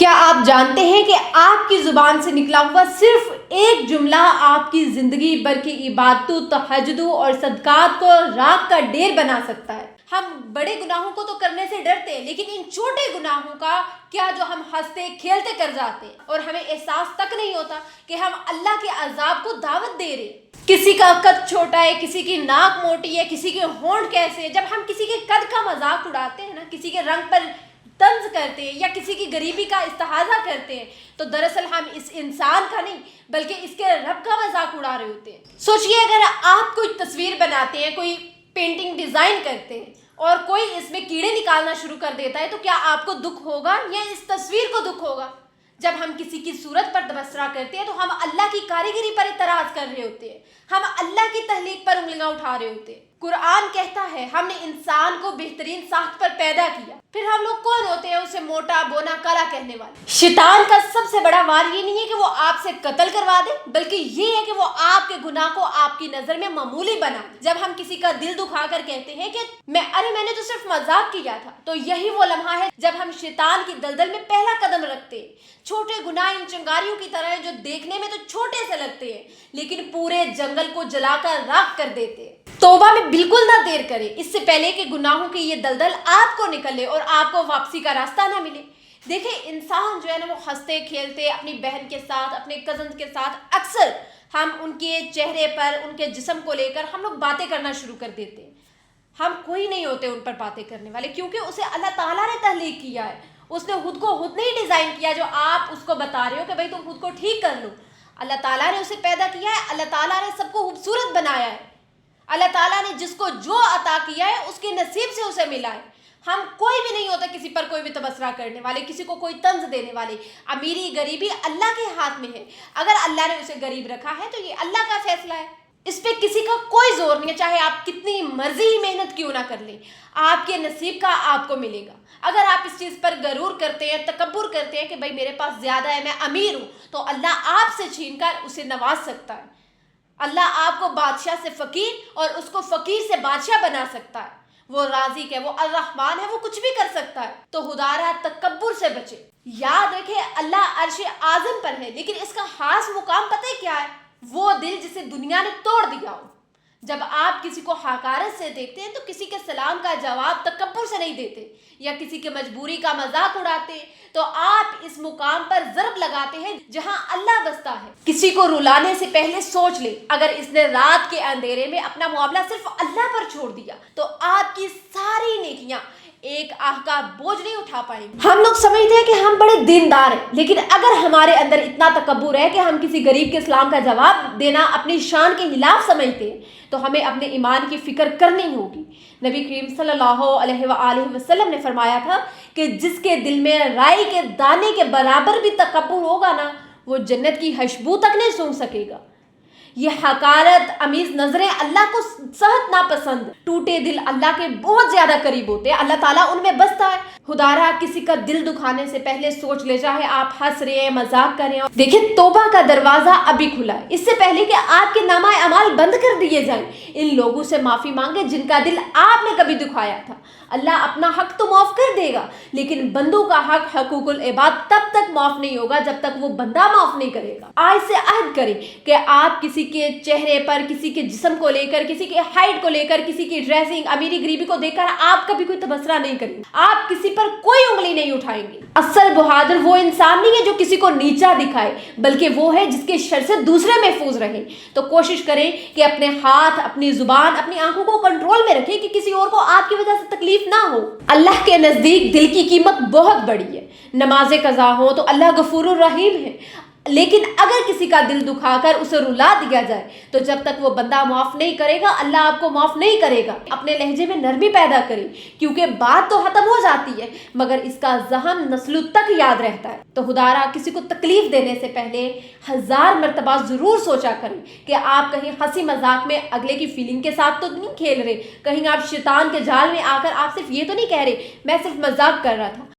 کیا آپ جانتے ہیں کہ آپ کی زبان سے نکلا ہوا صرف ایک جملہ آپ کی زندگی بھر کی عبادتوں، تہجدوں اور صدقات کو راکھ کا ڈھیر بنا سکتا ہے؟ ہم بڑے گناہوں کو تو کرنے سے ڈرتے ہیں، لیکن ان چھوٹے گناہوں کا کیا جو ہم ہنستے کھیلتے کر جاتے ہیں اور ہمیں احساس تک نہیں ہوتا کہ ہم اللہ کے عذاب کو دعوت دے رہے ہیں۔ کسی کا قد چھوٹا ہے، کسی کی ناک موٹی ہے، کسی کے ہونٹ کیسے ہیں، جب ہم کسی کے قد کا مذاق اڑاتے ہیں نا، کسی کے رنگ پر طنز کرتے ہیں یا کسی کی غریبی کا استحاضہ کرتے ہیں، تو دراصل ہم اس انسان کا نہیں بلکہ اس کے رب کا مذاق اڑا رہے ہوتے ہیں۔ سوچئے اگر آپ کوئی تصویر بناتے ہیں، کوئی پینٹنگ ڈیزائن کرتے ہیں اور کوئی اس میں کیڑے نکالنا شروع کر دیتا ہے، تو کیا آپ کو دکھ ہوگا یا اس تصویر کو دکھ ہوگا؟ جب ہم کسی کی صورت پر تبصرہ کرتے ہیں تو ہم اللہ کی کاریگری پر اعتراض کر رہے ہوتے ہیں، ہم اللہ کی تخلیق پر انگلیاں اٹھا رہے ہوتے ہیں۔ قرآن کہتا ہے ہم نے انسان کو بہترین ساخت پر پیدا کیا، پھر ہم لوگ کون ہوتے ہیں اسے موٹا بونا کالا کہنے والے؟ شیطان کا سب سے بڑا وار یہ نہیں ہے کہ وہ آپ سے قتل کروا دے، بلکہ یہ ہے کہ وہ آپ کے گناہ کو آپ کی نظر میں معمولی بنا دے۔ جب ہم کسی کا دل دکھا کر کہتے ہیں کہ میں نے تو صرف مذاق کیا تھا، تو یہی وہ لمحہ ہے جب ہم شیطان کی دلدل میں پہلا قدم رکھتے ہیں۔ چھوٹے گناہ ان چنگاریوں کی طرح ہیں جو دیکھنے میں تو چھوٹے سے لگتے ہیں لیکن پورے جنگل کو جلا کر راکھ کر دیتے ہیں۔ توبہ میں بالکل نہ دیر کرے، اس سے پہلے کہ گناہوں کی یہ دلدل آپ کو نکلے اور آپ کو واپسی کا راستہ نہ ملے۔ دیکھیں انسان جو ہے نا، وہ ہنستے کھیلتے اپنی بہن کے ساتھ، اپنے کزنز کے ساتھ، اکثر ہم ان کے چہرے پر، ان کے جسم کو لے کر ہم لوگ باتیں کرنا شروع کر دیتے ہیں۔ ہم کوئی نہیں ہوتے ان پر باتیں کرنے والے، کیونکہ اسے اللہ تعالیٰ نے تخلیق کیا ہے۔ اس نے خود کو خود نہیں ڈیزائن کیا جو آپ اس کو بتا رہے ہو کہ بھائی تم خود کو ٹھیک کر لو۔ اللہ تعالیٰ نے اسے پیدا کیا ہے، اللہ تعالیٰ نے سب کو خوبصورت بنایا ہے۔ اللہ تعالیٰ نے جس کو جو عطا کیا ہے اس کے نصیب سے اسے ملا ہے۔ ہم کوئی بھی نہیں ہوتا کسی پر کوئی بھی تبصرہ کرنے والے، کسی کو کوئی طنز دینے والے۔ امیری غریبی اللہ کے ہاتھ میں ہے، اگر اللہ نے اسے غریب رکھا ہے تو یہ اللہ کا فیصلہ ہے، اس پہ کسی کا کوئی زور نہیں ہے، چاہے آپ کتنی مرضی ہی محنت کیوں نہ کر لیں، آپ کے نصیب کا آپ کو ملے گا۔ اگر آپ اس چیز پر غرور کرتے ہیں، تکبر کرتے ہیں کہ بھائی میرے پاس زیادہ ہے، میں امیر ہوں، تو اللہ آپ سے چھین کر اسے نواز سکتا ہے۔ اللہ آپ کو بادشاہ سے فقیر اور اس کو فقیر سے بادشاہ بنا سکتا ہے۔ وہ رازق ہے، وہ الرحمن ہے، وہ کچھ بھی کر سکتا ہے۔ تو خدارا تکبر سے بچے۔ یاد رکھے اللہ عرش اعظم پر ہے، لیکن اس کا خاص مقام پتہ کیا ہے؟ وہ دل جسے دنیا نے توڑ دیا ہو۔ جب آپ کسی کو حقارت سے دیکھتے ہیں تو کسی کے سلام کا جواب تکبر سے نہیں دیتے، یا کسی کے مجبوری کا مذاق اڑاتے تو آپ اس مقام پر ضرب لگاتے ہیں جہاں اللہ بستا ہے۔ کسی کو رلانے سے پہلے سوچ لیں، اگر اس نے رات کے اندھیرے میں اپنا معاملہ صرف اللہ پر چھوڑ دیا تو آپ کی ساری نیکیاں ایک آہ کا بوجھ نہیں اٹھا پائیں گے۔ ہم لوگ سمجھتے ہیں کہ ہم بڑے دیندار ہیں، لیکن اگر ہمارے اندر اتنا تکبر ہے کہ ہم کسی غریب کے سلام کا جواب دینا اپنی شان کے خلاف سمجھتے ہیں تو ہمیں اپنے ایمان کی فکر کرنی ہوگی۔ نبی کریم صلی اللہ علیہ وآلہ وسلم نے فرمایا تھا کہ جس کے دل میں رائی کے دانے کے برابر بھی تکبر ہوگا نا، وہ جنت کی خوشبو تک نہیں سونگھ سکے گا۔ یہ حقارت امیز نظریں اللہ کو سخت ناپسند، ٹوٹے دل اللہ کے بہت زیادہ قریب ہوتے ہیں، اللہ تعالیٰ ان میں بستا ہے۔ خدارا کسی کا دل دکھانے سے پہلے سوچ لے، چاہے آپ ہنس رہے ہیں، مذاق کر رہے ہیں۔ دیکھیں توبہ کا دروازہ ابھی کھلا ہے، اس سے پہلے کہ آپ کے نامہ اعمال بند کر دیے جائیں۔ ان لوگوں سے معافی مانگے جن کا دل آپ نے کبھی دکھایا تھا۔ اللہ اپنا حق تو معاف کر دے گا، لیکن بندوں کا حق، حقوق العباد تب تک معاف نہیں ہوگا جب تک وہ بندہ معاف نہیں کرے گا۔ آج سے عہد کریں کہ آپ کسی کے چہرے پر، کسی کے جسم کو لے کر، کسی کے ہائٹ کو لے کر، کسی کی ڈریسنگ، امیری غریبی کو دیکھ کر آپ کبھی کوئی تبصرہ نہیں کریں گے، آپ کسی پر کوئی انگلی نہیں اٹھائیں گے۔ اصل بہادر وہ انسان نہیں ہے جو کسی کو نیچا دکھائے، بلکہ وہ ہے جس کے شر سے دوسرے محفوظ رہیں۔ تو کوشش کریں کہ اپنے ہاتھ، اپنی زبان، اپنی آنکھوں کو کنٹرول میں رکھیں کہ کسی اور کو آپ کی وجہ سے تکلیف نہ ہو۔ اللہ کے نزدیک دل کی قیمت بہت بڑی ہے۔ نماز قضا ہو تو اللہ غفور الرحیم ہے، لیکن اگر کسی کا دل دکھا کر اسے رلا دیا جائے تو جب تک وہ بندہ معاف نہیں کرے گا اللہ آپ کو معاف نہیں کرے گا۔ اپنے لہجے میں نرمی پیدا کریں، کیونکہ بات تو ختم ہو جاتی ہے مگر اس کا زخم نسلوں تک یاد رہتا ہے۔ تو خدارا کسی کو تکلیف دینے سے پہلے 1000 مرتبہ ضرور سوچا کریں کہ آپ کہیں ہنسی مذاق میں اگلے کی فیلنگ کے ساتھ تو نہیں کھیل رہے، کہیں آپ شیطان کے جال میں آ کر آپ صرف یہ تو نہیں کہہ رہے میں صرف مذاق کر رہا تھا۔